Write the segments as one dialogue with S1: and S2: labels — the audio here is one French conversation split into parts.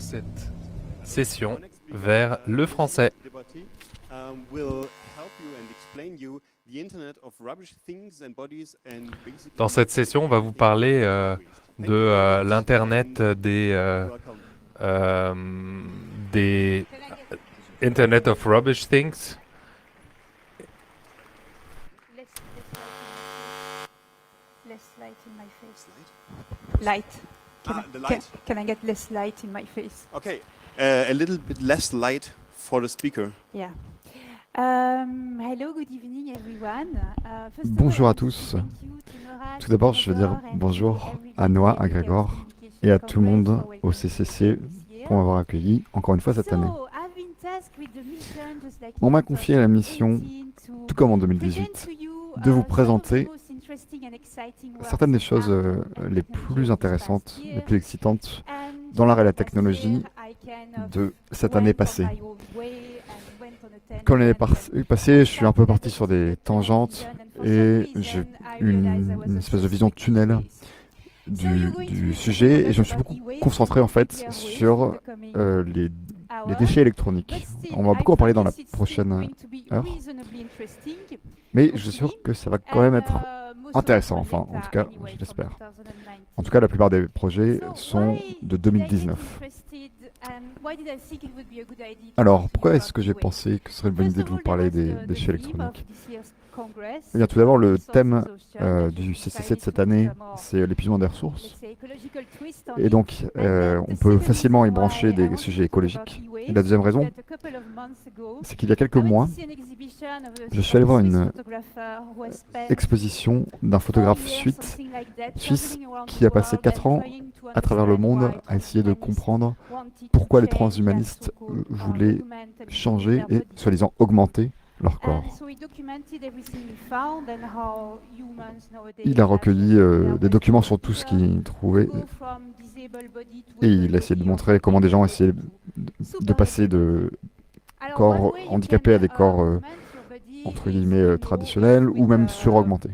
S1: pour cette session vers le français. Dans cette session, on va vous parler de l'Internet euh, des Internet of Rubbish Things.
S2: Less light in my face. Light. Can I get less light in my face?
S3: Okay, a little bit less light for the speaker.
S2: Yeah. Hello, good evening everyone.
S4: Bonjour à tous. Tout d'abord, je veux dire bonjour à Noah, à Grégor et à tout le monde au CCC pour m'avoir accueilli encore une fois cette année. On m'a confié la mission, tout comme en 2018, de vous présenter certaines des choses les plus intéressantes, les plus excitantes dans l'art et la technologie de cette année passée. Comme l'année passée, je suis un peu parti sur des tangentes et j'ai une espèce de vision tunnel du sujet et je me suis beaucoup concentré en fait sur les déchets électroniques. On va beaucoup en parler dans la prochaine heure, mais je suis sûr que ça va quand même être intéressant, enfin en tout cas je l'espère. En tout cas la plupart des projets sont de 2019. Alors pourquoi est-ce que j'ai pensé que ce serait une bonne idée de vous parler des déchets électroniques ? Eh bien, tout d'abord, le thème du CCC de cette année, c'est l'épuisement des ressources. Et donc, on peut facilement y brancher des sujets écologiques. Et la deuxième raison, c'est qu'il y a quelques mois, je suis allé voir une exposition d'un photographe suisse qui a passé 4 ans à travers le monde à essayer de comprendre pourquoi les transhumanistes voulaient changer et, soi-disant, augmenter leur corps. Il a recueilli des documents sur tout ce qu'il trouvait et il a essayé de montrer comment des gens essayaient de passer de corps handicapés à des corps entre guillemets traditionnels ou même suraugmentés.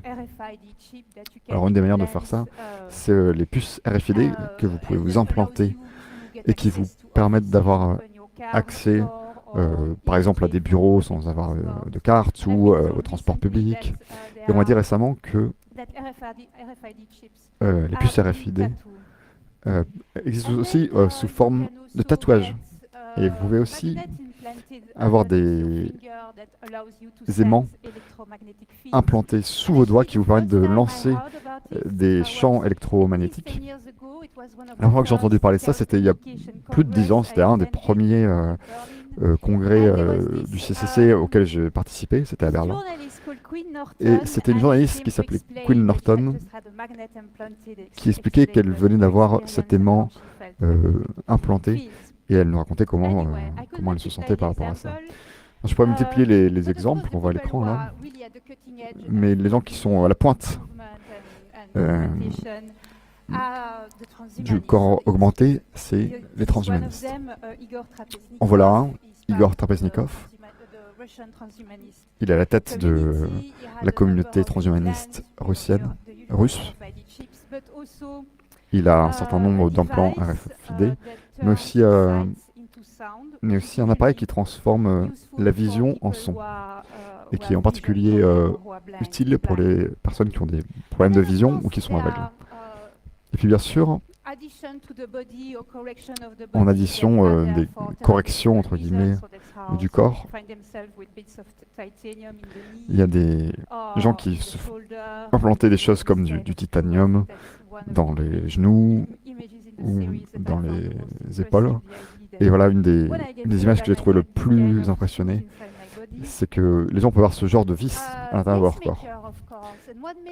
S4: Alors une des manières de faire ça, c'est les puces RFID que vous pouvez vous implanter et qui vous permettent d'avoir accès par exemple à des bureaux sans avoir de carte ou au transport public. Et on m'a dit récemment que les puces RFID existent aussi sous forme de tatouage. Et vous pouvez aussi avoir des aimants implantés sous vos doigts qui vous permettent de lancer des champs électromagnétiques. La première fois que j'ai entendu parler de ça, c'était il y a plus de 10 ans, c'était un des premiers congrès du CCC auquel j'ai participé, c'était à Berlin. Et c'était une journaliste qui s'appelait Quinn Norton qui expliquait qu'elle venait d'avoir cet aimant implanté et elle nous racontait comment elle se sentait par rapport à ça. Je pourrais multiplier les exemples, on voit à l'écran là, mais les gens qui sont à la pointe du corps augmenté, c'est les transhumanistes. En voilà un, Igor Trapeznikov. Il est à la tête de la communauté transhumaniste russe. Il a un certain nombre d'implants RFID, mais aussi un appareil qui transforme la vision en son, et qui est en particulier utile pour les personnes qui ont des problèmes de vision ou qui sont aveugles. Et puis bien sûr, en addition des corrections entre guillemets du corps, il y a des gens qui se font implanter des choses comme du titanium dans les genoux ou dans les épaules. Et voilà, une des images que j'ai trouvé le plus impressionné, c'est que les gens peuvent avoir ce genre de vis à l'intérieur de leur corps.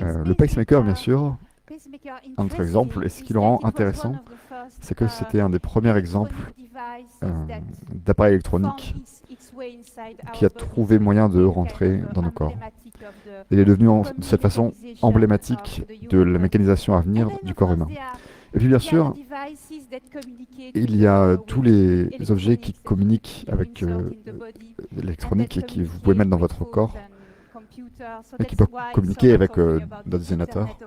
S4: Le pacemaker, bien sûr, un autre exemple, et ce qui le rend intéressant, c'est que c'était un des premiers exemples d'appareil électronique qui a trouvé moyen de rentrer dans nos corps. Il est devenu de cette façon emblématique de la mécanisation à venir du corps humain. Et puis bien sûr, il y a tous les objets qui communiquent avec l'électronique et que vous pouvez mettre dans votre corps et qui peuvent communiquer avec d'autres ordinateurs.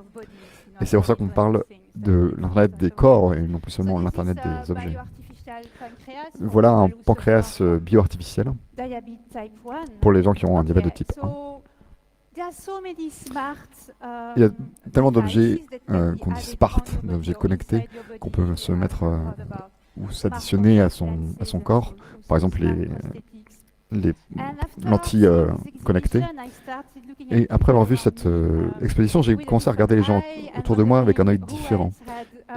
S4: Et c'est pour ça qu'on parle de l'Internet des corps et non plus seulement l'Internet des objets. Voilà un pancréas bio-artificiel pour les gens qui ont un diabète de type 1. Il y a tellement d'objets qu'on dit smart, d'objets connectés, qu'on peut se mettre ou s'additionner à son corps. Par exemple, les lentilles connectées. Et après avoir vu cette exposition, j'ai commencé à regarder les gens autour de moi avec un œil différent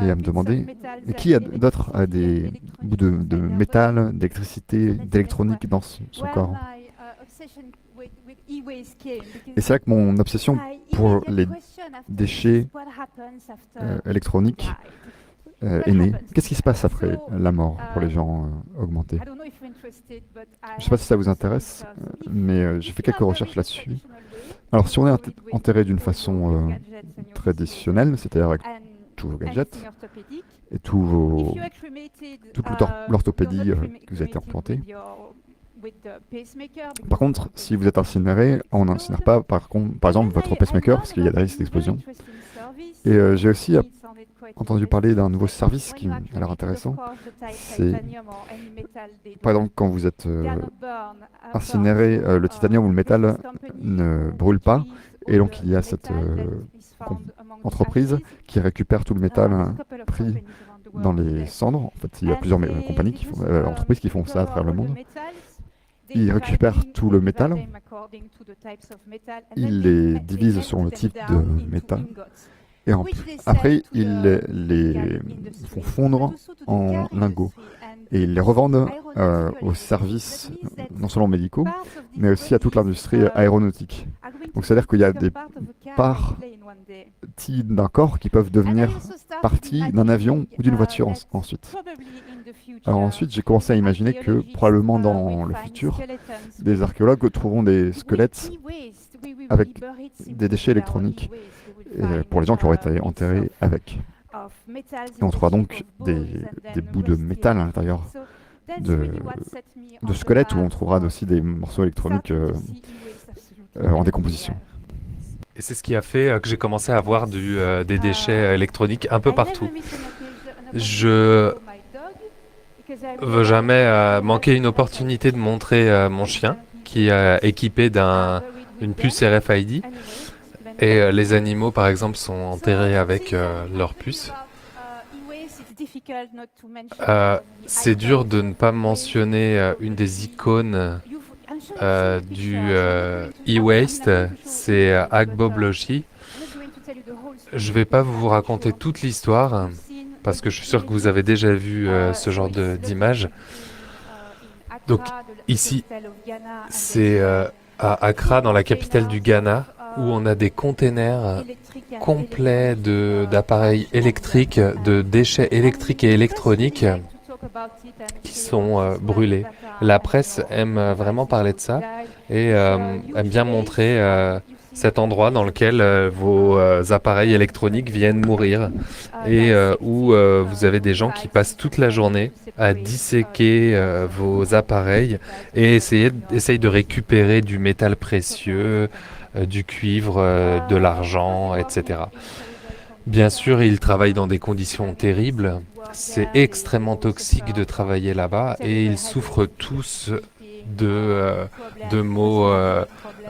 S4: et à me demander qui d'autre a des bouts de métal, d'électricité, d'électronique dans son corps. Et c'est là que mon obsession pour les déchets électroniques est née. Qu'est-ce qui se passe après la mort pour les gens augmentés? Je ne sais pas si ça vous intéresse, mais j'ai fait quelques recherches là-dessus. Alors, si on est enterré d'une façon traditionnelle, c'est-à-dire avec tous vos gadgets et toute l'orthopédie que vous avez été implantée. Par contre, si vous êtes incinéré, on n'incinère pas, par exemple, votre pacemaker, parce qu'il y a des risques d'explosion. Et j'ai aussi entendu parler d'un nouveau service qui a l'air intéressant. C'est, par exemple, quand vous êtes incinéré, le titanium ou le métal ne brûle pas. Et donc, il y a cette entreprise qui récupère tout le métal pris dans les cendres. En fait, il y a plusieurs entreprises qui font ça à travers le monde. Ils récupèrent tout le métal, ils les divisent selon le type de métal, et après ils les font fondre en lingots. Et ils les revendent aux services non seulement médicaux, mais aussi à toute l'industrie aéronautique. Donc c'est-à-dire qu'il y a des parties d'un corps qui peuvent devenir partie d'un avion ou d'une voiture ensuite. Alors ensuite, j'ai commencé à imaginer que probablement dans le futur, des archéologues trouveront des squelettes avec des déchets électroniques pour les gens qui auraient été enterrés avec. Et on trouvera donc des bouts de métal à l'intérieur de squelettes où on trouvera aussi des morceaux électroniques en décomposition.
S1: Et c'est ce qui a fait que j'ai commencé à voir des déchets électroniques un peu partout. Je veux jamais manquer une opportunité de montrer mon chien qui est équipé d'une puce RFID. Et les animaux, par exemple, sont enterrés avec leur puce. C'est dur de ne pas mentionner une des icônes du e-waste, c'est Agbobloghi. Je ne vais pas vous raconter toute l'histoire, parce que je suis sûr que vous avez déjà vu ce genre d'image. Donc ici, c'est à Accra, dans la capitale du Ghana, où on a des containers complets d'appareils électriques, de déchets électriques et électroniques qui sont brûlés. La presse aime vraiment parler de ça et aime bien montrer cet endroit dans lequel vos appareils électroniques viennent mourir et où vous avez des gens qui passent toute la journée à disséquer vos appareils et essayent de récupérer du métal précieux, du cuivre, de l'argent, etc. Bien sûr, ils travaillent dans des conditions terribles. C'est extrêmement toxique de travailler là-bas et ils souffrent tous de maux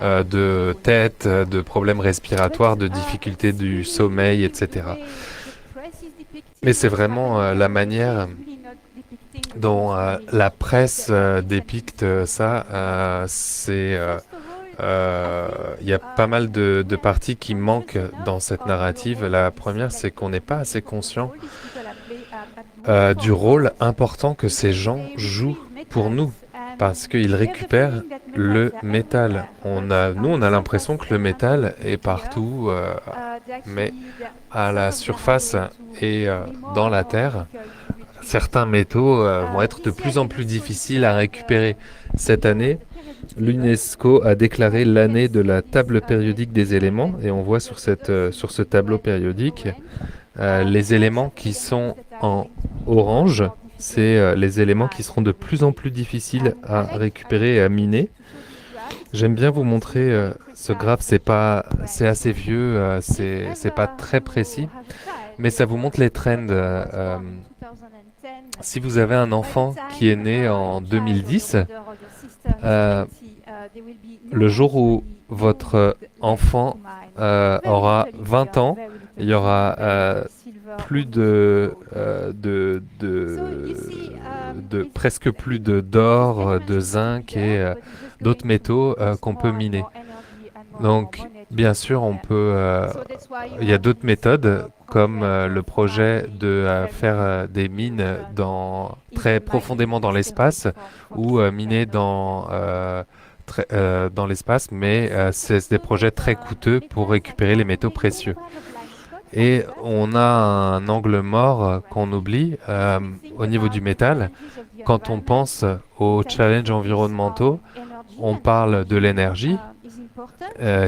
S1: de tête, de problèmes respiratoires, de difficultés du sommeil, etc. Mais c'est vraiment la manière dont la presse dépicte ça. Il y a pas mal de parties qui manquent dans cette narrative. La première, c'est qu'on n'est pas assez conscient du rôle important que ces gens jouent pour nous, parce qu'ils récupèrent le métal. Nous, on a l'impression que le métal est partout, mais à la surface et dans la terre, certains métaux vont être de plus en plus difficiles à récupérer. Cette année, l'UNESCO a déclaré l'année de la table périodique des éléments, et on voit sur ce tableau périodique les éléments qui sont en orange, c'est les éléments qui seront de plus en plus difficiles à récupérer et à miner. J'aime bien vous montrer ce graphe, c'est assez vieux, c'est pas très précis, Mais ça vous montre les trends. Si vous avez un enfant qui est né en 2010, le jour où votre enfant aura 20 ans, il y aura plus presque plus d'or, de zinc et d'autres métaux qu'on peut miner. Donc, bien sûr, il y a d'autres méthodes, comme le projet de faire des mines très profondément dans l'espace ou miner dans l'espace, mais c'est des projets très coûteux pour récupérer les métaux précieux. Et on a un angle mort qu'on oublie au niveau du métal. Quand on pense aux challenges environnementaux, on parle de l'énergie.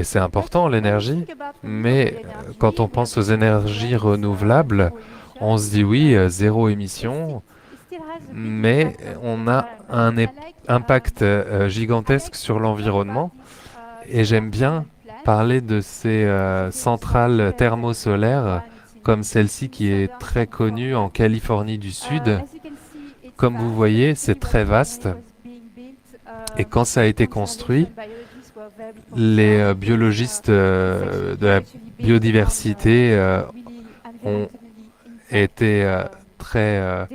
S1: C'est important l'énergie, mais quand on pense aux énergies renouvelables, on se dit oui, zéro émission, mais on a un impact gigantesque sur l'environnement. Et j'aime bien parler de ces centrales thermosolaires comme celle-ci qui est très connue en Californie du Sud. Comme vous voyez, c'est très vaste. Et quand ça a été construit, les biologistes de la biodiversité ont été très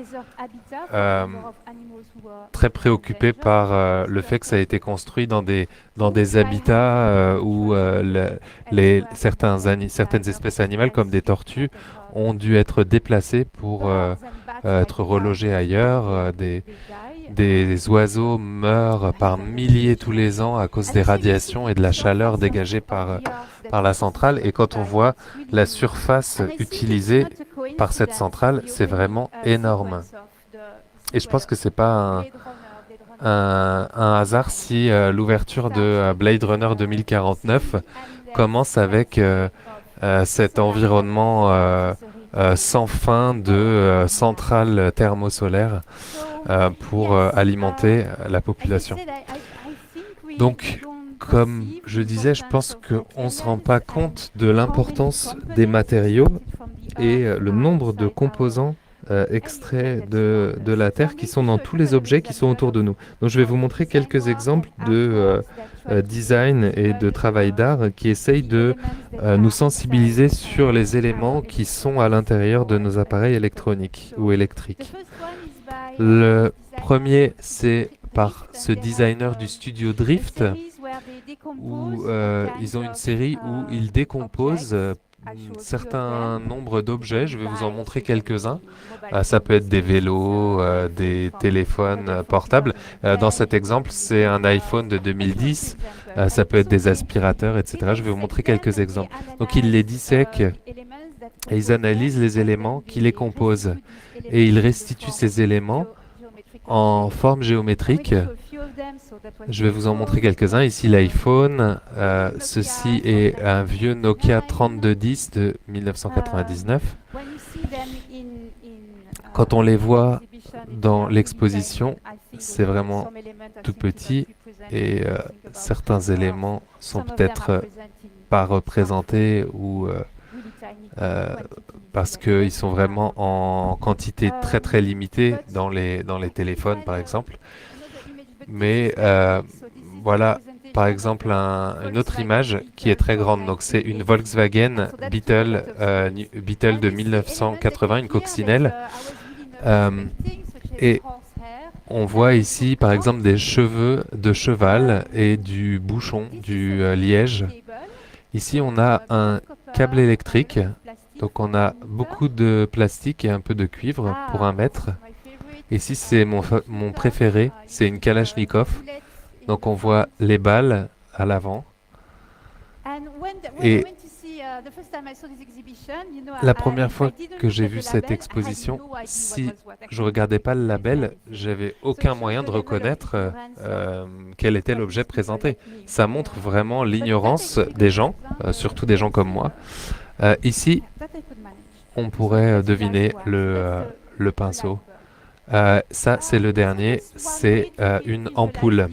S1: préoccupés par le fait que ça a été construit dans des habitats où certaines espèces animales, comme des tortues, ont dû être déplacées pour être relogées ailleurs. Des oiseaux meurent par milliers tous les ans à cause des radiations et de la chaleur dégagée par la centrale. Et quand on voit la surface utilisée par cette centrale, c'est vraiment énorme. Et je pense que c'est pas un hasard si l'ouverture de Blade Runner 2049 commence avec cet environnement sans fin de centrales thermosolaires pour alimenter la population. Donc, comme je disais, je pense qu'on ne se rend pas compte de l'importance des matériaux et le nombre de composants extraits de la Terre qui sont dans tous les objets qui sont autour de nous. Donc je vais vous montrer quelques exemples de design et de travail d'art qui essayent de nous sensibiliser sur les éléments qui sont à l'intérieur de nos appareils électroniques ou électriques. Le premier, c'est par ce designer du studio Drift, où ils ont une série où ils décomposent un certain nombre d'objets. Je vais vous en montrer quelques-uns. Ça peut être des vélos, des téléphones portables. Dans cet exemple, c'est un iPhone de 2010. Ça peut être des aspirateurs, etc. Je vais vous montrer quelques exemples. Donc, ils les dissèquent et ils analysent les éléments qui les composent. Et ils restituent ces éléments en forme géométrique. Je vais vous en montrer quelques-uns. Ici, l'iPhone. Ceci est un vieux Nokia 3210 de 1999. Quand on les voit dans l'exposition, c'est vraiment tout petit et certains éléments sont peut-être pas représentés ou parce qu'ils sont vraiment en quantité très très limitée dans les téléphones par exemple. Mais voilà par exemple une autre image qui est très grande. Donc c'est une Volkswagen Beetle de 1980, une coccinelle. Et on voit ici par exemple des cheveux de cheval et du bouchon, du liège. Ici on a un câble électrique. Donc on a beaucoup de plastique et un peu de cuivre pour 1 mètre. Ici c'est mon préféré, c'est une Kalachnikov. Donc on voit les balles à l'avant. Et la première fois que j'ai vu cette exposition, si je regardais pas le label, j'avais aucun moyen de reconnaître quel était l'objet présenté. Ça montre vraiment l'ignorance des gens, surtout des gens comme moi. Ici, on pourrait deviner le pinceau. Ça, c'est le dernier, c'est une ampoule.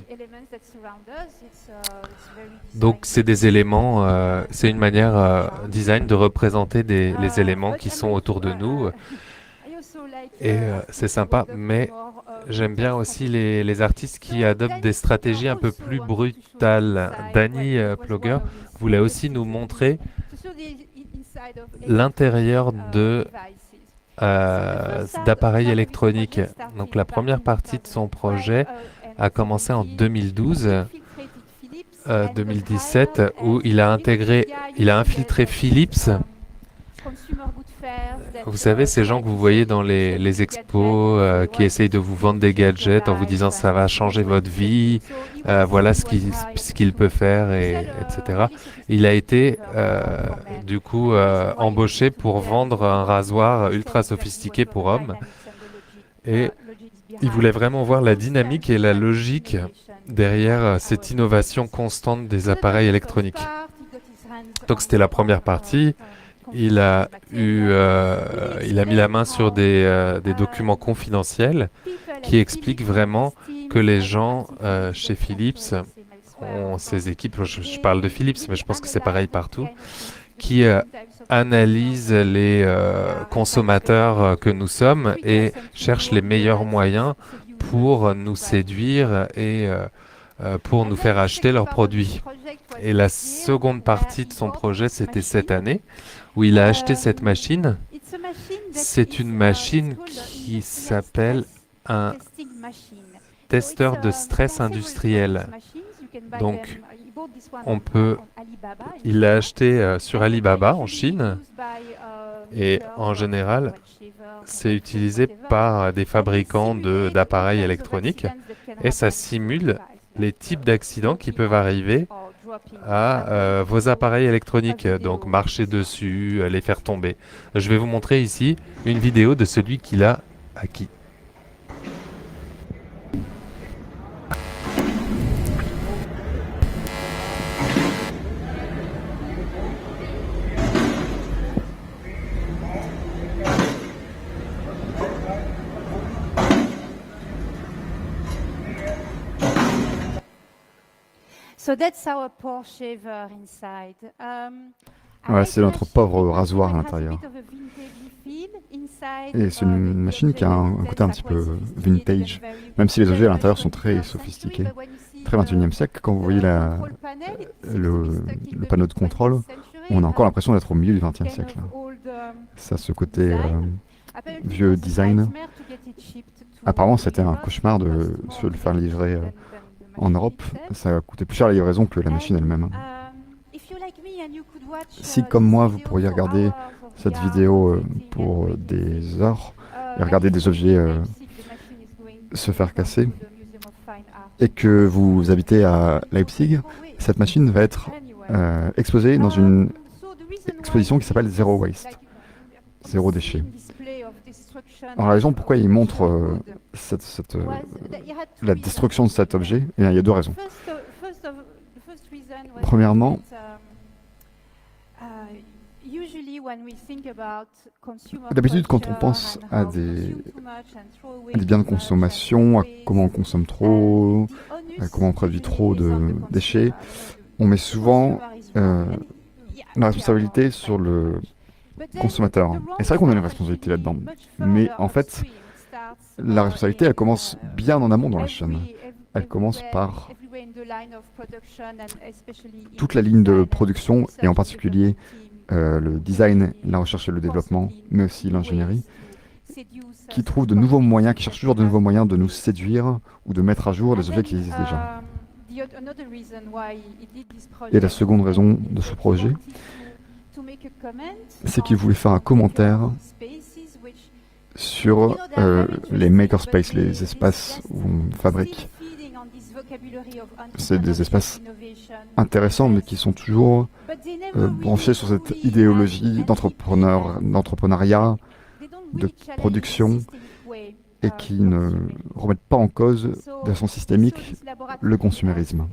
S1: Donc, c'est des éléments, c'est une manière design de représenter les éléments qui sont autour de nous. Et c'est sympa, mais j'aime bien aussi les artistes qui adoptent des stratégies un peu plus brutales. Danny Plogger voulait aussi nous montrer l'intérieur d'appareils électroniques. Donc la première partie de son projet a commencé en 2017, où il a infiltré Philips. Vous savez, ces gens que vous voyez dans les expos qui essayent de vous vendre des gadgets en vous disant ça va changer votre vie, voilà ce qu'il peut faire, etc. Il a été du coup embauché pour vendre un rasoir ultra sophistiqué pour hommes. Et il voulait vraiment voir la dynamique et la logique derrière cette innovation constante des appareils électroniques. Donc c'était la première partie. Il a mis la main sur des documents confidentiels qui expliquent vraiment que les gens chez Philips ont ces équipes, je parle de Philips, mais je pense que c'est pareil partout, qui analysent les consommateurs que nous sommes et cherchent les meilleurs moyens pour nous séduire et pour nous faire acheter leurs produits. Et la seconde partie de son projet, c'était cette année, où il a acheté cette machine. C'est une machine qui s'appelle un testeur de stress industriel. Donc, il l'a acheté sur Alibaba en Chine et en général, c'est utilisé par des fabricants d'appareils électroniques et ça simule les types d'accidents qui peuvent arriver à vos appareils électroniques, donc marcher dessus, les faire tomber. Je vais vous montrer ici une vidéo de celui qui l'a acquis.
S2: So that's our poor shaver inside.
S4: Ouais, c'est notre pauvre rasoir à l'intérieur. Et c'est une machine qui a un côté un petit peu vintage, même si les objets à l'intérieur sont très sophistiqués. Très 21e siècle, quand vous voyez le panneau de contrôle, on a encore l'impression d'être au milieu du 20e siècle. Ça a ce côté vieux design. Apparemment, c'était un cauchemar de se le faire livrer en Europe. Ça a coûté plus cher la livraison que la machine elle-même. Si, comme moi, vous pourriez regarder cette vidéo pour des heures et regarder des objets se faire casser, et que vous habitez à Leipzig, cette machine va être exposée dans une exposition qui s'appelle Zero Waste, zéro déchet. Alors la raison pourquoi il montre la destruction de cet objet, eh bien, il y a deux raisons. Premièrement, d'habitude, quand on pense à des biens de consommation, à comment on consomme trop, à comment on produit trop de déchets, on met souvent la responsabilité sur le consommateur. Et c'est vrai qu'on a une responsabilité là-dedans. Mais en fait, la responsabilité, elle commence bien en amont dans la chaîne. Elle commence par toute la ligne de production, et en particulier le design, la recherche et le développement, mais aussi l'ingénierie, qui trouve de nouveaux moyens, qui cherche toujours de nouveaux moyens de nous séduire ou de mettre à jour des objets qui existent déjà. Et la seconde raison de ce projet, c'est qu'il voulait faire un commentaire sur les makerspaces, les espaces où on fabrique. C'est des espaces intéressants, mais qui sont toujours branchés sur cette idéologie d'entrepreneuriat, de production, et qui ne remettent pas en cause de façon systémique le consumérisme.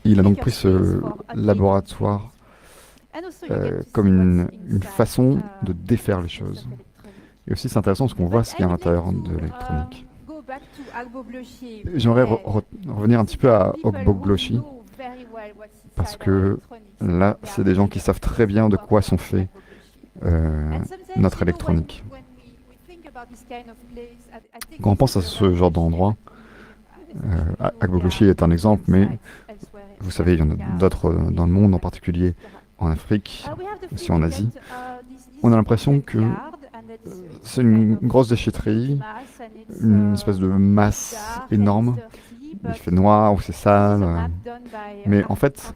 S4: Il a donc pris ce laboratoire comme une façon de défaire les choses. Et aussi, c'est intéressant parce qu'on voit ce qu'il y a à l'intérieur de l'électronique. J'aimerais revenir un petit peu à Ogbogloshi, parce que là, c'est des gens qui savent très bien de quoi sont faits notre électronique. Quand on pense à ce genre d'endroit, Agbogloshi est un exemple, mais vous savez, il y en a d'autres dans le monde, en particulier en Afrique, aussi en Asie. On a l'impression que c'est une grosse déchetterie, une espèce de masse énorme. Il fait noir ou c'est sale. Mais en fait,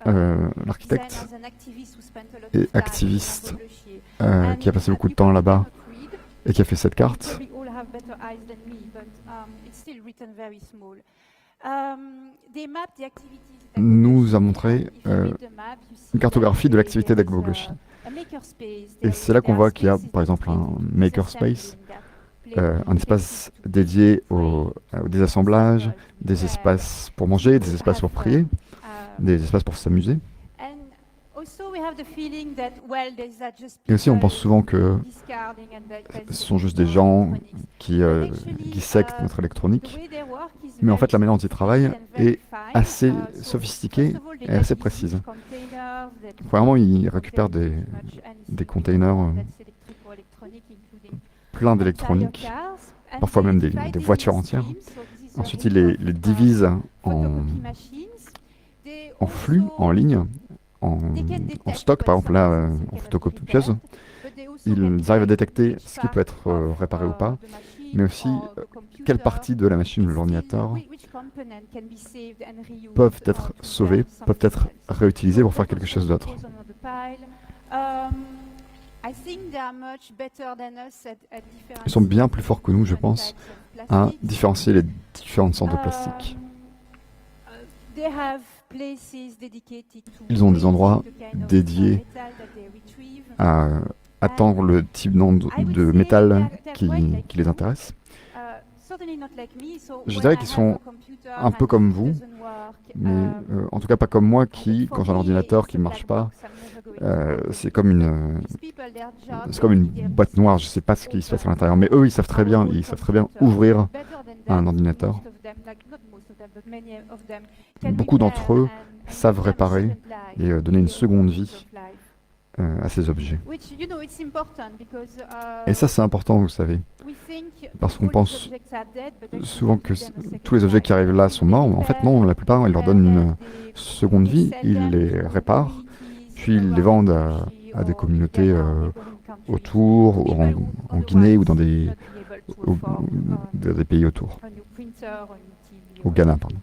S4: l'architecte et activiste qui a passé beaucoup de temps là-bas et qui a fait cette carte nous a montré une cartographie de l'activité d'Agbogloshi. Et c'est là qu'on voit qu'il y a par exemple un makerspace, un espace dédié au désassemblages, des espaces pour manger, des espaces pour prier, des espaces pour s'amuser. Et aussi on pense souvent que ce sont juste des gens qui dissectent notre électronique, mais en fait la manière dont ils travaillent est assez sophistiquée et assez précise. Premièrement, ils récupèrent des containers pleins d'électronique, parfois même des voitures entières. Ensuite, ils les divisent en flux, en ligne, en stock, par exemple là, en photocopieuse. Ils arrivent à détecter ce qui peut être réparé ou pas, mais aussi quelles parties de la machine ou de l'ordinateur peuvent être sauvées, peuvent être réutilisées pour faire quelque chose d'autre. Ils sont bien plus forts que nous, je pense, à différencier les différentes sortes de plastique. Ils ont des endroits dédiés à attendre le type de métal qui les intéresse. Je dirais qu'ils sont un peu comme vous, mais en tout cas pas comme moi qui, quand j'ai un ordinateur qui ne marche pas, c'est comme une boîte noire, je ne sais pas ce qui se passe à l'intérieur, mais eux ils savent très bien ouvrir un ordinateur. Beaucoup d'entre eux savent réparer et donner une seconde vie à ces objets. Et ça c'est important, vous savez, parce qu'on pense souvent que tous les objets qui arrivent là sont morts. En fait non, la plupart ils leur donnent une seconde vie, ils les réparent, puis ils les vendent à des communautés autour, en Guinée ou dans des pays autour. Au Ghana, pardon.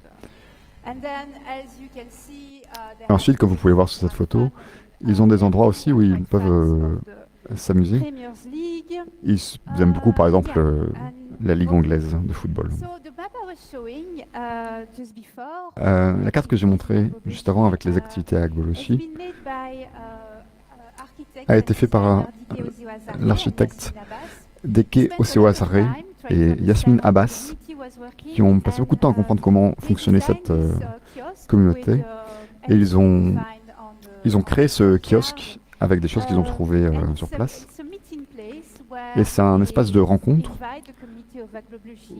S4: Et ensuite, comme vous pouvez voir sur cette photo, ils ont des endroits aussi où ils peuvent s'amuser. Ils aiment beaucoup, par exemple, la Ligue anglaise de football. La carte que j'ai montrée juste avant avec les activités à Agbogloshi a été faite par l'architecte Deke Osewasare et Yasmine Abbas, qui ont passé beaucoup de temps à comprendre comment fonctionnait cette communauté. Et ils ont créé ce kiosque avec des choses qu'ils ont trouvées sur place. Et c'est un espace de rencontre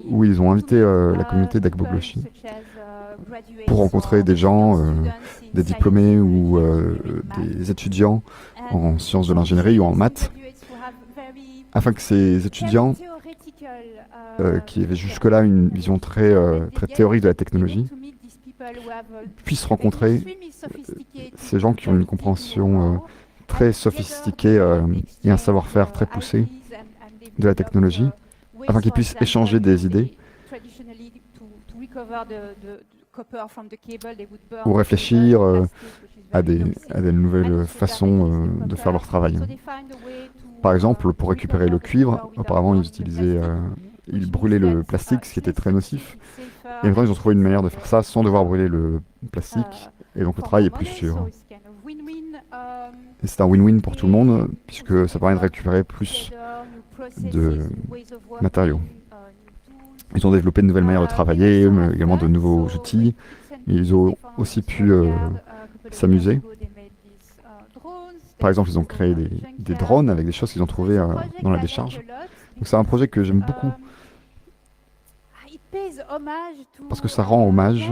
S4: où ils ont invité la communauté d'Agbogloshi pour rencontrer des gens, des diplômés ou des étudiants en sciences de l'ingénierie ou en maths, afin que ces étudiants qui avaient jusque-là une vision très théorique de la technologie puissent rencontrer ces gens qui ont une compréhension très sophistiquée et un savoir-faire très poussé de la technologie, afin qu'ils puissent échanger des idées ou réfléchir à des nouvelles façons de faire leur travail. Par exemple, pour récupérer le cuivre, auparavant ils brûlaient le plastique, ce qui était très nocif. Et maintenant, ils ont trouvé une manière de faire ça sans devoir brûler le plastique. Et donc, le travail est plus sûr. Et c'est un win-win pour tout le monde, puisque ça permet de récupérer plus de matériaux. Ils ont développé de nouvelles manières de travailler, également de nouveaux outils. Et ils ont aussi pu s'amuser. par exemple, ils ont créé des drones avec des choses qu'ils ont trouvées dans la décharge. Donc c'est un projet que j'aime beaucoup parce que ça rend hommage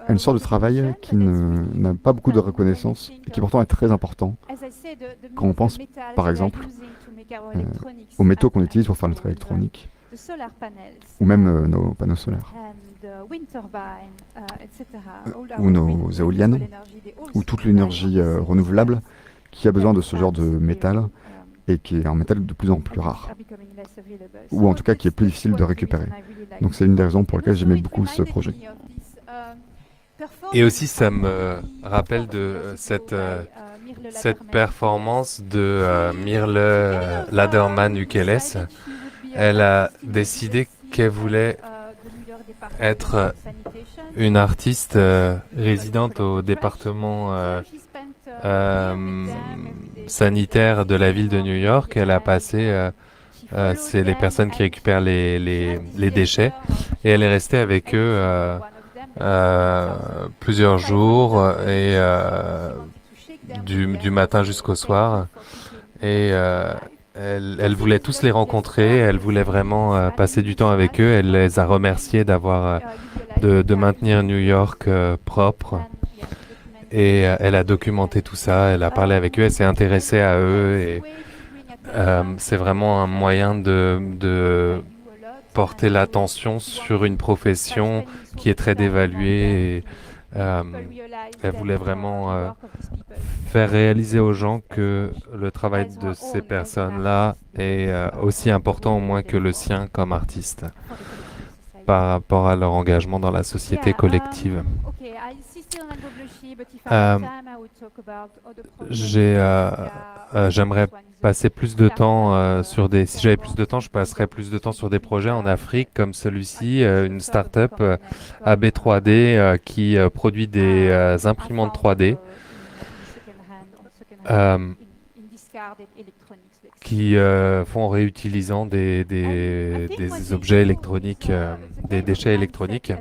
S4: à une sorte de travail qui n'a pas beaucoup de reconnaissance et qui pourtant est très important quand on pense, par exemple, aux métaux qu'on utilise pour faire notre électronique ou même nos panneaux solaires ou nos éoliennes ou toute l'énergie renouvelable qui a besoin de ce genre de métal et qui est un métal de plus en plus rare, ou en tout cas qui est plus difficile de récupérer. Donc c'est une des raisons pour lesquelles j'aimais beaucoup ce projet.
S1: Et aussi, ça me rappelle de cette performance de Mirle Laderman Ukeles. Elle a décidé qu'elle voulait être une artiste résidente au département sanitaire de la ville de New York. Elle a passé, c'est les personnes qui récupèrent les déchets, et elle est restée avec eux plusieurs jours et du matin jusqu'au soir. Et elle voulait tous les rencontrer, elle voulait vraiment passer du temps avec eux. Elle les a remerciés d'avoir de maintenir New York propre. Et elle a documenté tout ça, elle a parlé avec eux, elle s'est intéressée à eux. Et c'est vraiment un moyen de porter l'attention sur une profession qui est très dévaluée. Et, elle voulait vraiment faire réaliser aux gens que le travail de ces personnes-là est aussi important au moins que le sien comme artiste par rapport à leur engagement dans la société collective. J'aimerais passer plus de temps sur des... Si j'avais plus de temps, je passerais plus de temps sur des projets en Afrique comme celui-ci, une start-up AB3D qui produit des imprimantes 3D qui font en réutilisant des objets électroniques, des déchets électroniques.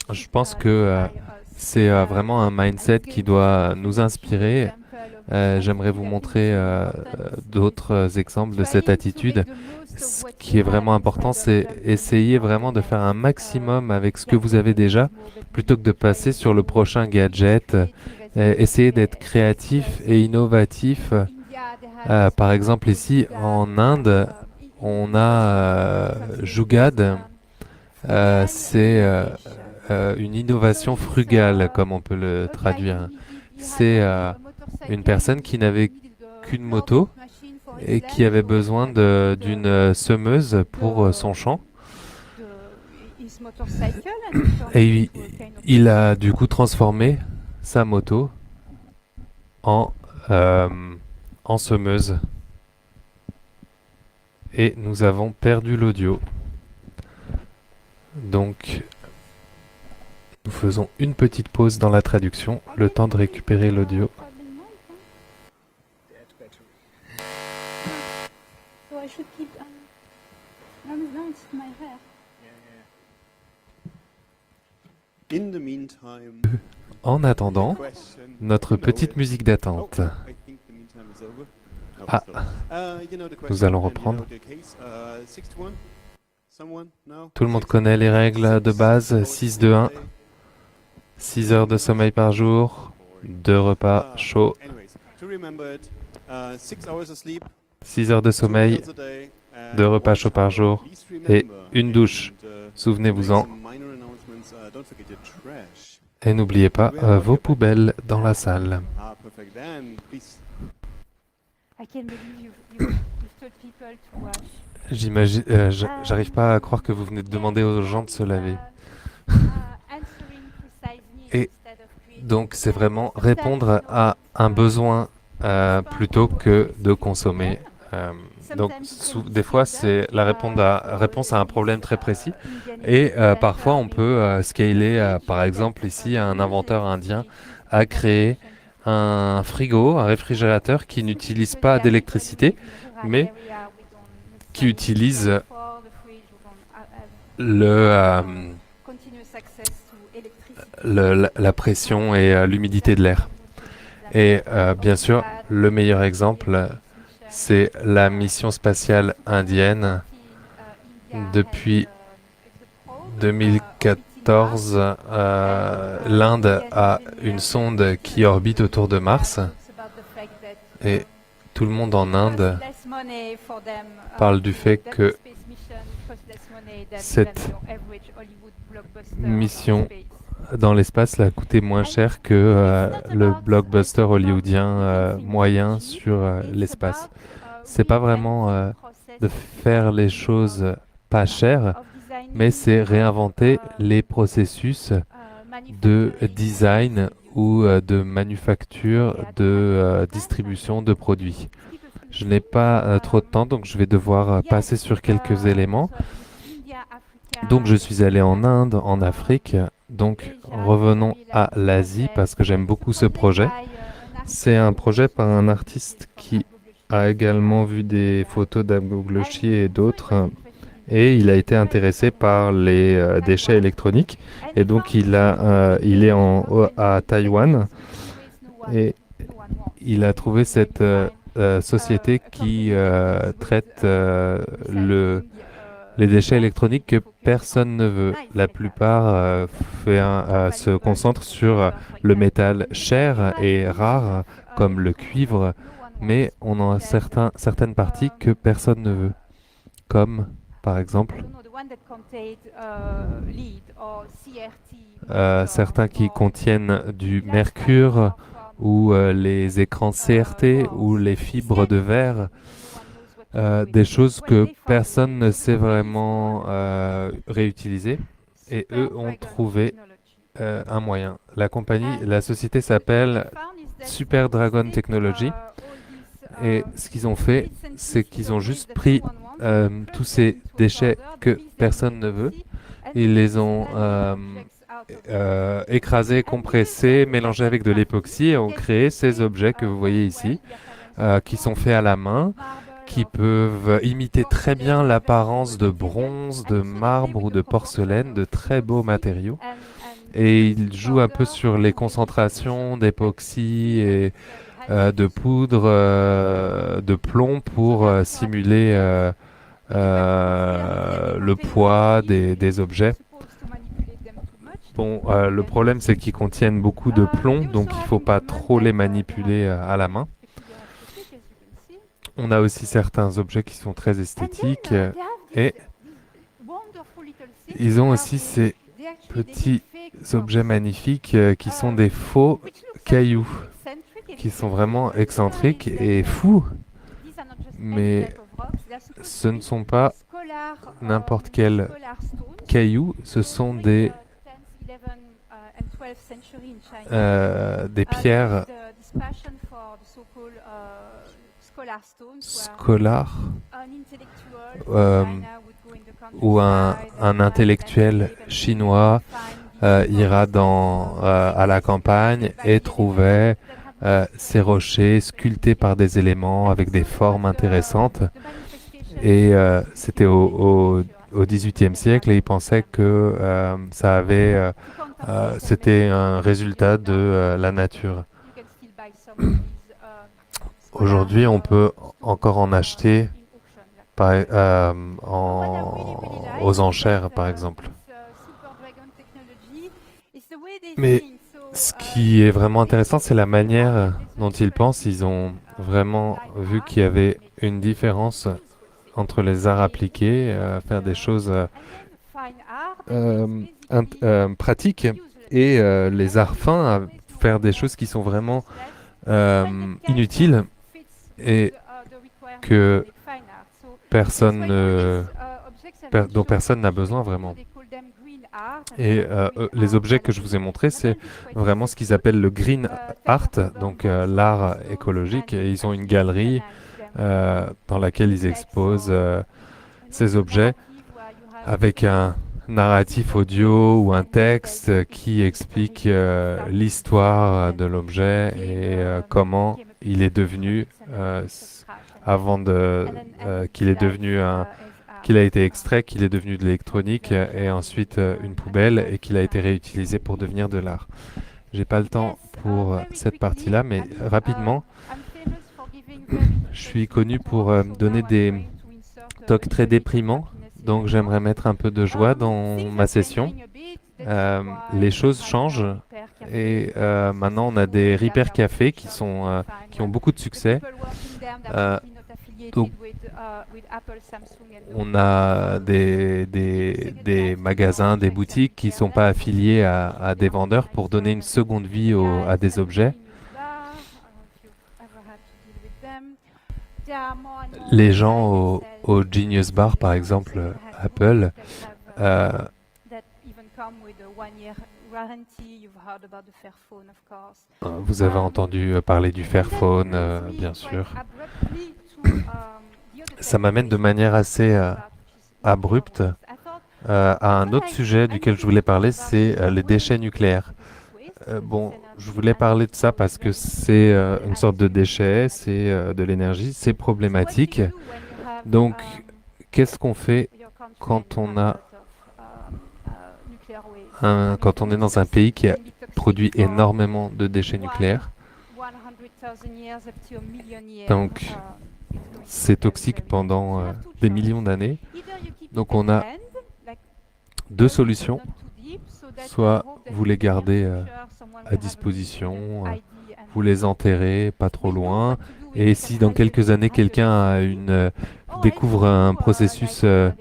S1: Je pense que c'est vraiment un mindset qui doit nous inspirer. J'aimerais vous montrer d'autres exemples de cette attitude. Ce qui est vraiment important, c'est essayer vraiment de faire un maximum avec ce que vous avez déjà, plutôt que de passer sur le prochain gadget. Essayer d'être créatif et innovatif. Par exemple, ici en Inde, on a Jugad. C'est une innovation frugale, comme on peut le traduire. C'est une personne qui n'avait qu'une moto et qui avait besoin d'une semeuse pour son champ. Et il a du coup transformé sa moto en semeuse. Et nous avons perdu l'audio. Donc, nous faisons une petite pause dans la traduction, le temps de récupérer l'audio.
S3: In the meantime,
S1: En attendant, notre petite musique d'attente. Ah, nous allons reprendre. Tout le monde connaît les règles de base, 6-2-1, 6 heures de sommeil par jour, 2 repas chauds, 6 heures de sommeil, 2 repas chauds par jour et une douche. Souvenez-vous-en. Et n'oubliez pas vos poubelles dans la salle. J'imagine, j'arrive pas à croire que vous venez de demander aux gens de se laver. Et donc c'est vraiment répondre à un besoin plutôt que de consommer. Donc des fois c'est la réponse à un problème très précis et parfois on peut scaler, par exemple ici un inventeur indien a créé un frigo, un réfrigérateur qui n'utilise pas d'électricité mais qui utilise la pression et l'humidité de l'air. Et bien sûr, le meilleur exemple, c'est la mission spatiale indienne. Depuis 2014, l'Inde a une sonde qui orbite autour de Mars et tout le monde en Inde parle du fait que cette mission dans l'espace l'a coûté moins cher que le blockbuster hollywoodien moyen sur l'espace. C'est pas vraiment de faire les choses pas chères, mais c'est réinventer les processus de design ou de manufacture, de distribution de produits. Je n'ai pas trop de temps, donc je vais devoir passer sur quelques éléments. Donc je suis allé en Inde, en Afrique. Donc revenons à l'Asie parce que j'aime beaucoup ce projet. C'est un projet par un artiste qui a également vu des photos d'Agbogblochi et d'autres. Et il a été intéressé par les déchets électroniques. Et donc il est à Taïwan et il a trouvé cette société qui traite les déchets électroniques que personne ne veut. La plupart se concentrent sur le métal cher et rare, comme le cuivre, mais on en a certaines parties que personne ne veut, comme par exemple certains qui contiennent du mercure ou les écrans CRT ou les fibres de verre. Des choses que personne ne sait vraiment réutiliser et eux ont trouvé un moyen. La société s'appelle Super Dragon Technology et ce qu'ils ont fait, c'est qu'ils ont juste pris tous ces déchets que personne ne veut, ils les ont écrasés, compressés, mélangés avec de l'époxy et ont créé ces objets que vous voyez ici, qui sont faits à la main, qui peuvent imiter très bien l'apparence de bronze, de marbre ou de porcelaine, de très beaux matériaux. Et ils jouent un peu sur les concentrations d'époxy et de poudre de plomb pour simuler le poids des objets. Bon, le problème c'est qu'ils contiennent beaucoup de plomb, donc il ne faut pas trop les manipuler à la main. On a aussi certains objets qui sont très esthétiques et ils ont aussi ces petits objets magnifiques qui sont des faux cailloux, qui sont vraiment excentriques et fous. Mais ce ne sont pas n'importe quel caillou, ce sont des pierres scolaires où un intellectuel chinois ira à la campagne et trouvait ces rochers sculptés par des éléments avec des formes intéressantes. Et c'était au XVIIIe siècle et il pensait que c'était un résultat de la nature. Aujourd'hui, on peut encore en acheter aux enchères, par exemple. Mais ce qui est vraiment intéressant, c'est la manière dont ils pensent. Ils ont vraiment vu qu'il y avait une différence entre les arts appliqués, faire des choses pratiques, et les arts fins, à faire des choses qui sont vraiment inutiles et que dont personne n'a besoin vraiment. Et les objets que je vous ai montrés, c'est vraiment ce qu'ils appellent le green art, donc l'art écologique. Et ils ont une galerie dans laquelle ils exposent ces objets avec un narratif audio ou un texte qui explique l'histoire de l'objet et comment il est devenu qu'il a été extrait, qu'il est devenu de l'électronique et ensuite une poubelle et qu'il a été réutilisé pour devenir de l'art. J'ai pas le temps pour cette partie-là, mais rapidement, je suis connu pour donner des talks très déprimants, donc j'aimerais mettre un peu de joie dans ma session. Les choses changent et maintenant on a des Repair Café qui ont beaucoup de succès. Donc on a des magasins, des boutiques qui ne sont pas affiliés à des vendeurs pour donner une seconde vie à des objets. Les gens au Genius Bar, par exemple, Apple, euh, vous avez entendu parler du Fairphone, bien sûr. Ça m'amène de manière assez abrupte à un autre sujet duquel je voulais parler, c'est les déchets nucléaires. Bon, je voulais parler de ça parce que c'est une sorte de déchet, c'est de l'énergie, c'est problématique. Donc, qu'est-ce qu'on fait quand quand on est dans un pays qui a produit énormément de déchets nucléaires? Donc, c'est toxique pendant des millions d'années. Donc, on a deux solutions. Soit vous les gardez à disposition, vous les enterrez pas trop loin, et si dans quelques années quelqu'un découvre un processus de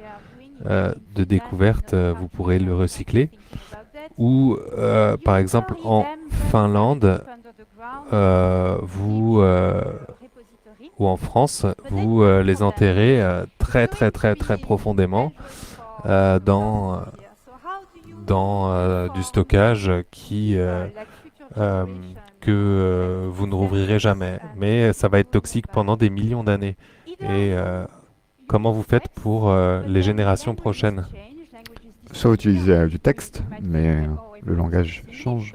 S1: découverte, vous pourrez le recycler. Ou par exemple en Finlande, ou en France, vous les enterrez très très très très profondément dans du stockage que vous ne rouvrirez jamais. Mais ça va être toxique pendant des millions d'années. Et comment vous faites pour les générations prochaines?
S4: Soit utiliser du texte, mais le langage change.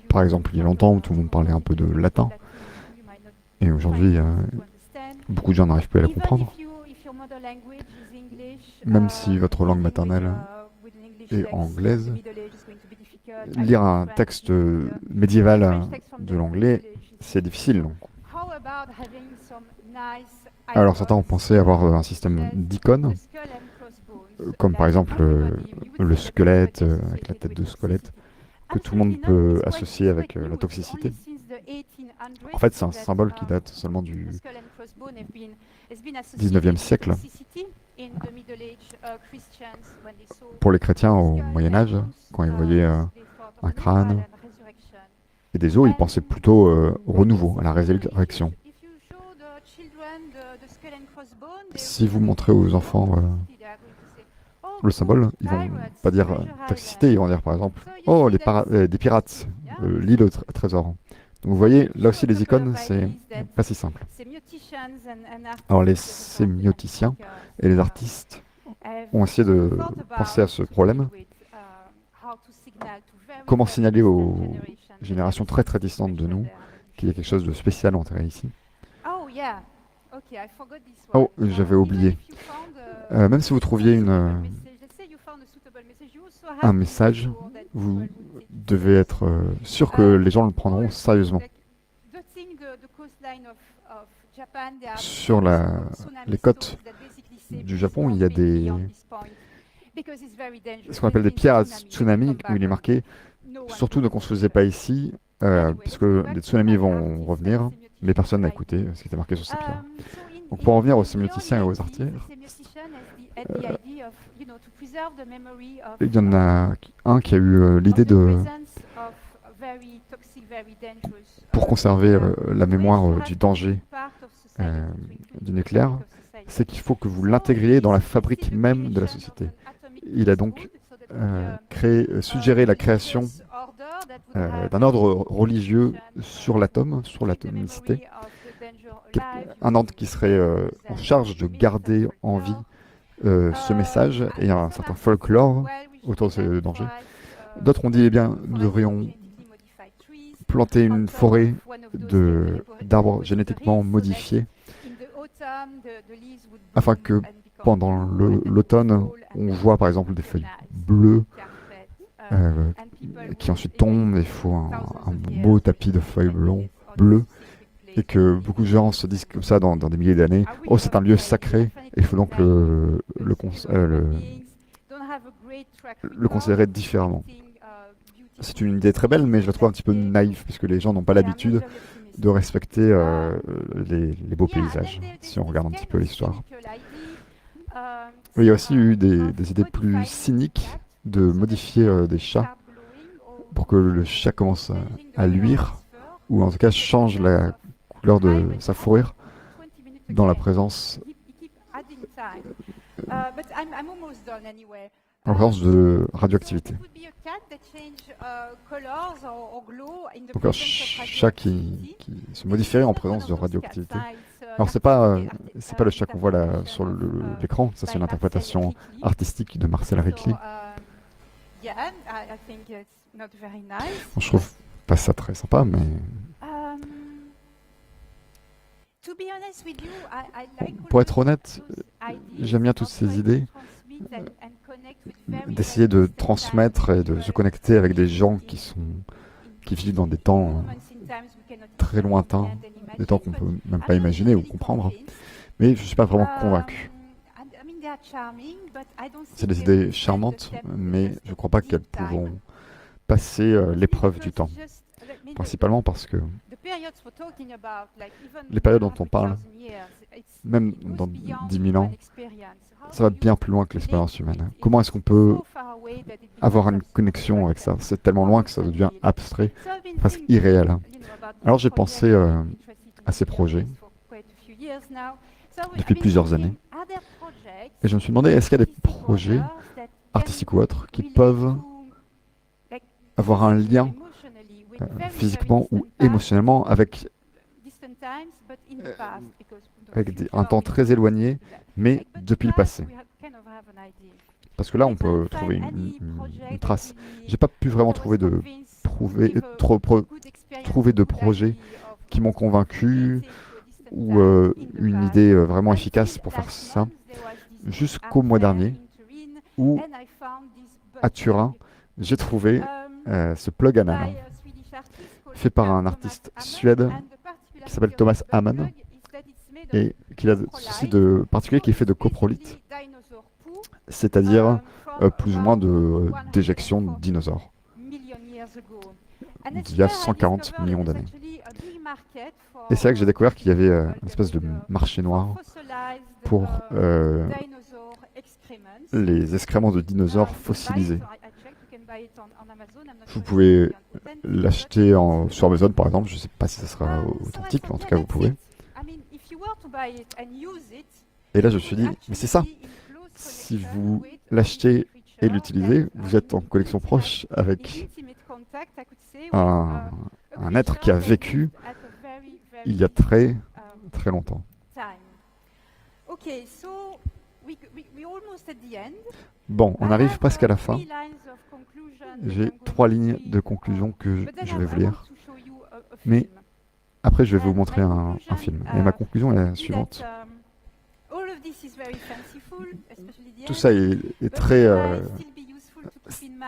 S4: Par exemple, il y a longtemps où tout le monde parlait un peu de latin, et aujourd'hui, beaucoup de gens n'arrivent plus à la comprendre. Même si votre langue maternelle est anglaise, lire un texte médiéval de l'anglais, c'est difficile. Donc. Alors certains ont pensé avoir un système d'icônes, comme par exemple le squelette, avec la tête de squelette, que tout le monde peut associer avec la toxicité. En fait, c'est un symbole qui date seulement du 19e siècle. Pour les chrétiens au Moyen Âge, quand ils voyaient un crâne et des os, ils pensaient plutôt au renouveau, à la résurrection. Si vous montrez aux enfants le symbole, ils vont pas dire toxicité, ils vont dire par exemple « Oh, des pirates, l'île au trésor ». Donc vous voyez, là aussi les icônes, c'est pas si simple. Alors les sémioticiens et les artistes ont essayé de penser à ce problème. Comment signaler aux générations très très distantes de nous qu'il y a quelque chose de spécial enterré ici. Oh, j'avais oublié. Même si vous trouviez un message, vous devez être sûr que les gens le prendront sérieusement. Sur les côtes du Japon, il y a ce qu'on appelle des pierres à tsunami, où il est marqué « Surtout ne construisez pas ici, puisque les tsunamis vont revenir », mais personne n'a écouté ce qui était marqué sur ces pierres. Donc pour en revenir aux sémioticiens et aux artistes, il y en a un qui a eu l'idée pour conserver la mémoire du danger du nucléaire, c'est qu'il faut que vous l'intégriez dans la fabrique même de la société. Il a donc suggéré la création d'un ordre religieux sur l'atome, sur l'atomicité, un ordre qui serait en charge de garder en vie ce message et un certain folklore autour de ce danger. D'autres ont dit, eh bien, nous devrions planter une forêt d'arbres génétiquement modifiés afin que pendant l'automne, on voit par exemple des feuilles bleues qui ensuite tombent et font un beau tapis de feuilles bleues. Et que beaucoup de gens se disent comme ça dans des milliers d'années, oh c'est un lieu sacré, et il faut donc le considérer différemment. C'est une idée très belle, mais je la trouve un petit peu naïve, puisque les gens n'ont pas l'habitude de respecter les beaux paysages, si on regarde un petit peu l'histoire. Il y a aussi eu des idées plus cyniques de modifier des chats pour que le chat commence à luire, ou en tout cas change la couleur de sa fourrure dans la présence de radioactivité. Donc un chat qui se modifierait en présence de radioactivité. Alors c'est pas le chat qu'on voit là sur l'écran, ça c'est une interprétation artistique de Marcel Ricli. Bon, je trouve pas ça très sympa, mais pour être honnête, j'aime bien toutes ces idées d'essayer de transmettre et de se connecter avec des gens qui vivent dans des temps très lointains, des temps qu'on peut même pas imaginer ou comprendre. Mais je suis pas vraiment convaincu. C'est des idées charmantes, mais je crois pas qu'elles pourront passer l'épreuve du temps. Principalement parce que les périodes dont on parle, même dans 10 000 ans, ça va bien plus loin que l'expérience humaine. Comment est-ce qu'on peut avoir une connexion avec ça? C'est tellement loin que ça devient abstrait, presque irréel. Alors j'ai pensé à ces projets depuis plusieurs années. Et je me suis demandé, est-ce qu'il y a des projets, artistiques ou autres, qui peuvent avoir un lien physiquement ou émotionnellement avec un temps très éloigné, mais depuis le passé. Parce que là, on peut trouver une trace. J'ai pas pu vraiment trouver de projets qui m'ont convaincu ou une idée vraiment efficace pour faire ça, jusqu'au mois dernier, où à Turin, j'ai trouvé ce plug anal fait par un artiste suédois qui s'appelle Thomas Hamann et qui a ceci de particulier qui est fait de coprolite, c'est-à-dire plus ou moins d'éjection de dinosaures d'il y a 140 millions d'années. Et c'est là que j'ai découvert qu'il y avait une espèce de marché noir pour les excréments de dinosaures fossilisés. Vous pouvez l'acheter sur Amazon par exemple, je ne sais pas si ça sera authentique, mais en tout cas vous pouvez. Et là je me suis dit, mais c'est ça, si vous l'achetez et l'utilisez, vous êtes en connexion proche avec un être qui a vécu il y a très très longtemps. Bon, on arrive presque à la fin. J'ai 3 lignes de conclusion que je vais vous lire. Mais après, je vais vous montrer un film. Et ma conclusion est la suivante. Tout ça est très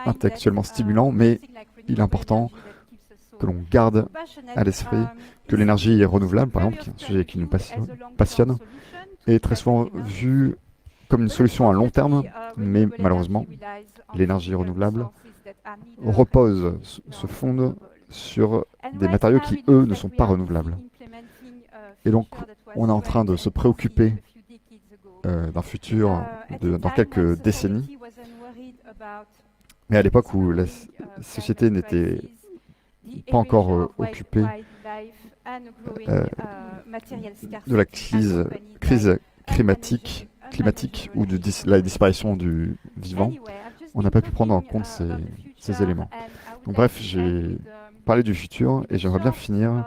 S4: intellectuellement stimulant, mais il est important que l'on garde à l'esprit que l'énergie est renouvelable, par exemple, qui est un sujet qui nous passionne, est très souvent vu comme une solution à long terme, mais malheureusement, l'énergie renouvelable se fonde sur des matériaux qui, eux, ne sont pas renouvelables. Et donc, on est en train de se préoccuper d'un futur dans quelques décennies, mais à l'époque où la société n'était pas encore occupée de la crise climatique ou de la disparition du vivant, on n'a pas pu prendre en compte ces éléments. Donc bref, j'ai parlé du futur et j'aimerais bien finir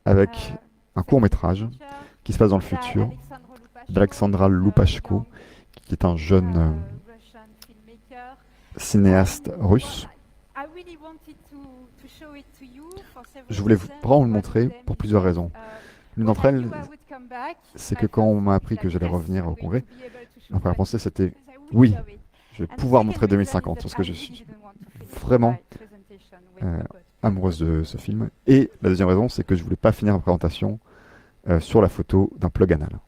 S4: avec un court-métrage qui se passe dans le futur d'Alexandra Lupashko, qui est un jeune cinéaste russe. Je voulais vraiment le montrer pour plusieurs raisons. L'une d'entre elles, c'est que quand on m'a appris que j'allais revenir au congrès, ma première pensée c'était oui, je vais pouvoir montrer 2050 parce que je suis vraiment amoureuse de ce film. Et la deuxième raison, c'est que je voulais pas finir ma présentation sur la photo d'un plug anal.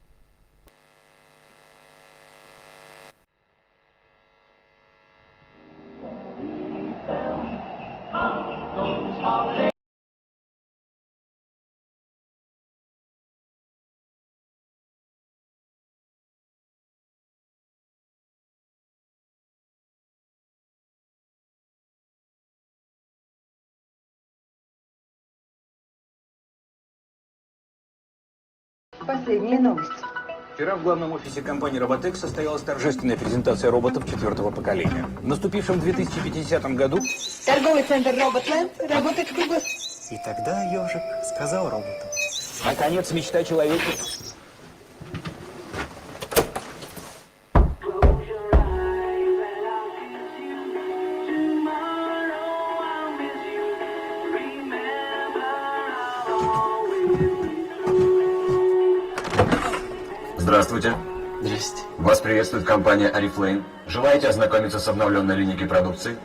S5: Последние новости.
S6: Вчера в главном офисе компании Robotex состоялась торжественная презентация роботов 4-го поколения. В наступившем 2050 году...
S5: Торговый центр Роботленд работает круглосуточно.
S7: И тогда ежик сказал роботу:
S6: Наконец, мечта человека...
S8: Здравствуйте.
S7: Здрасте.
S8: Вас приветствует компания Oriflame. Желаете ознакомиться с обновленной линейкой продукции?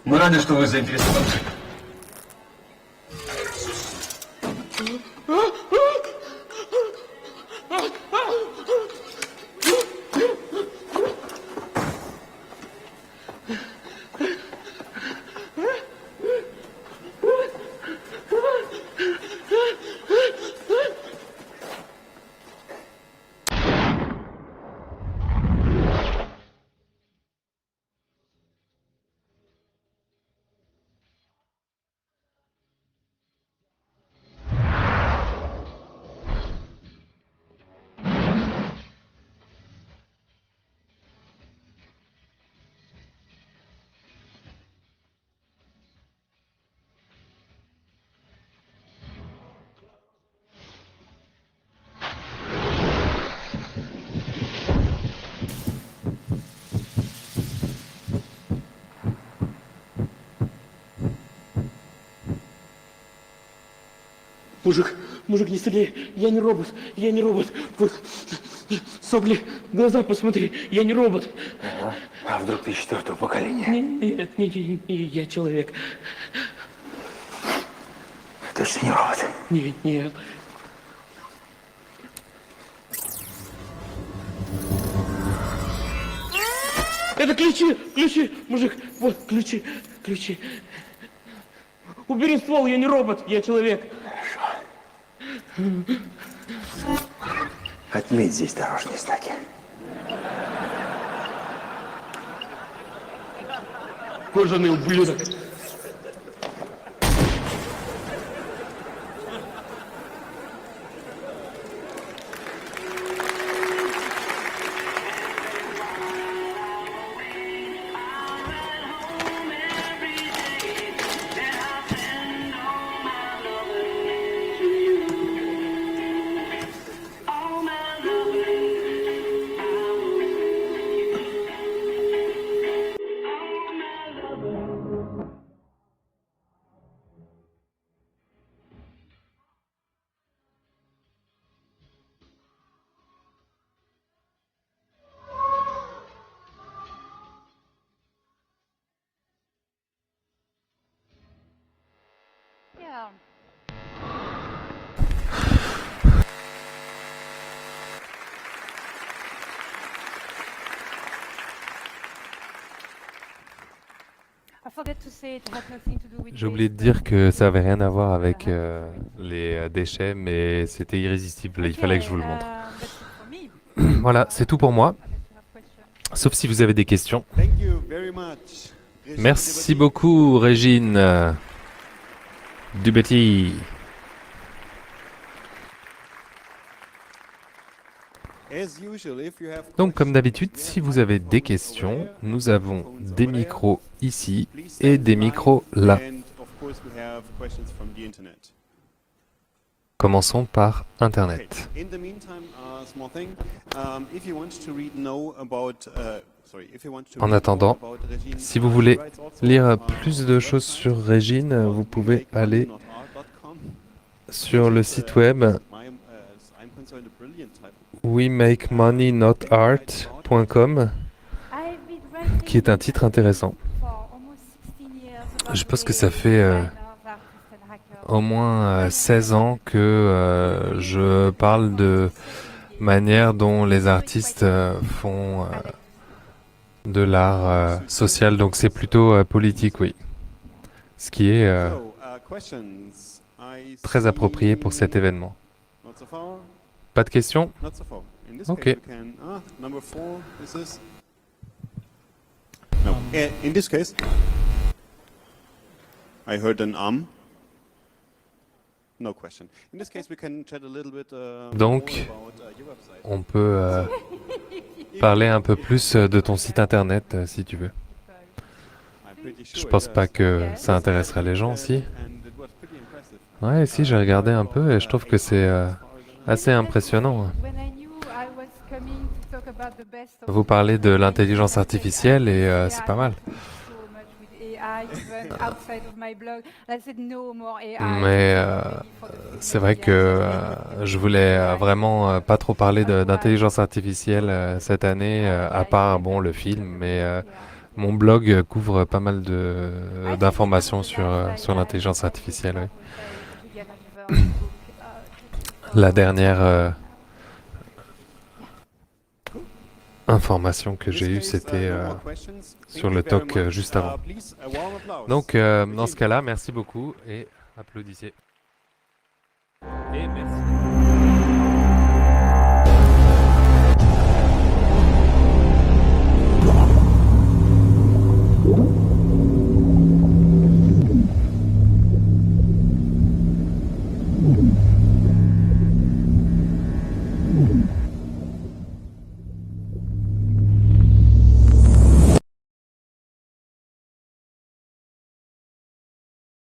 S8: Мы рады, что вы заинтересованы.
S9: Мужик, не стреляй, я не робот. Вот, сопли, в глаза посмотри, я не робот.
S6: А вдруг ты 4-го поколения?
S9: Нет, я человек.
S6: Точно не робот?
S9: Нет. Это ключи, мужик, вот, ключи. Убери ствол, я не робот, я человек.
S6: Отметь здесь дорожные знаки.
S9: Кожаный ублюдок.
S2: Yeah.
S1: J'ai oublié de dire que ça avait rien à voir avec les déchets, mais c'était irrésistible. Il fallait que je vous le montre. Voilà, c'est tout pour moi. Sauf si vous avez des questions.
S3: Thank you very much.
S1: Merci beaucoup, Régine Dubetti.
S3: As usual, if you have
S1: Donc, comme d'habitude, si vous avez des questions, nous avons des micros ici
S3: please
S1: et
S3: send
S1: des
S3: them
S1: micros
S3: live,
S1: là.
S3: And of course we have questions from the internet.
S1: Commençons par Internet.
S3: In the meantime, small thing. If you want to know about
S1: En attendant, si vous voulez lire plus de choses sur Régine, vous pouvez aller sur le site web wemakemoneyNotArt.com, qui est un titre intéressant. Je pense que ça fait au moins 16 ans que je parle de manière dont les artistes font de l'art social, donc c'est plutôt politique, oui. Ce qui est très approprié pour cet événement. Pas de questions? Ok.
S3: No. In this case, I heard an no question. In this case, we can chat a little bit
S1: Donc,
S3: more about your website.
S1: on peut parler un peu plus de ton site internet, si tu veux.
S3: I'm pretty
S1: Je
S3: sure
S1: pense
S3: it
S1: pas
S3: does.
S1: que ça intéresserait les gens aussi.
S3: And it was pretty impressive.
S1: Ouais, si, j'ai regardé un peu et je trouve que c'est assez impressionnant. Vous parlez de l'intelligence artificielle et c'est pas mal. Mais c'est vrai que je voulais vraiment pas trop parler d'intelligence artificielle cette année, à part bon le film, mais mon blog couvre pas mal d'informations sur l'intelligence artificielle. Oui. La dernière information que j'ai eue, c'était sur le talk juste avant. Donc, dans ce cas-là, merci beaucoup et applaudissez. Et merci.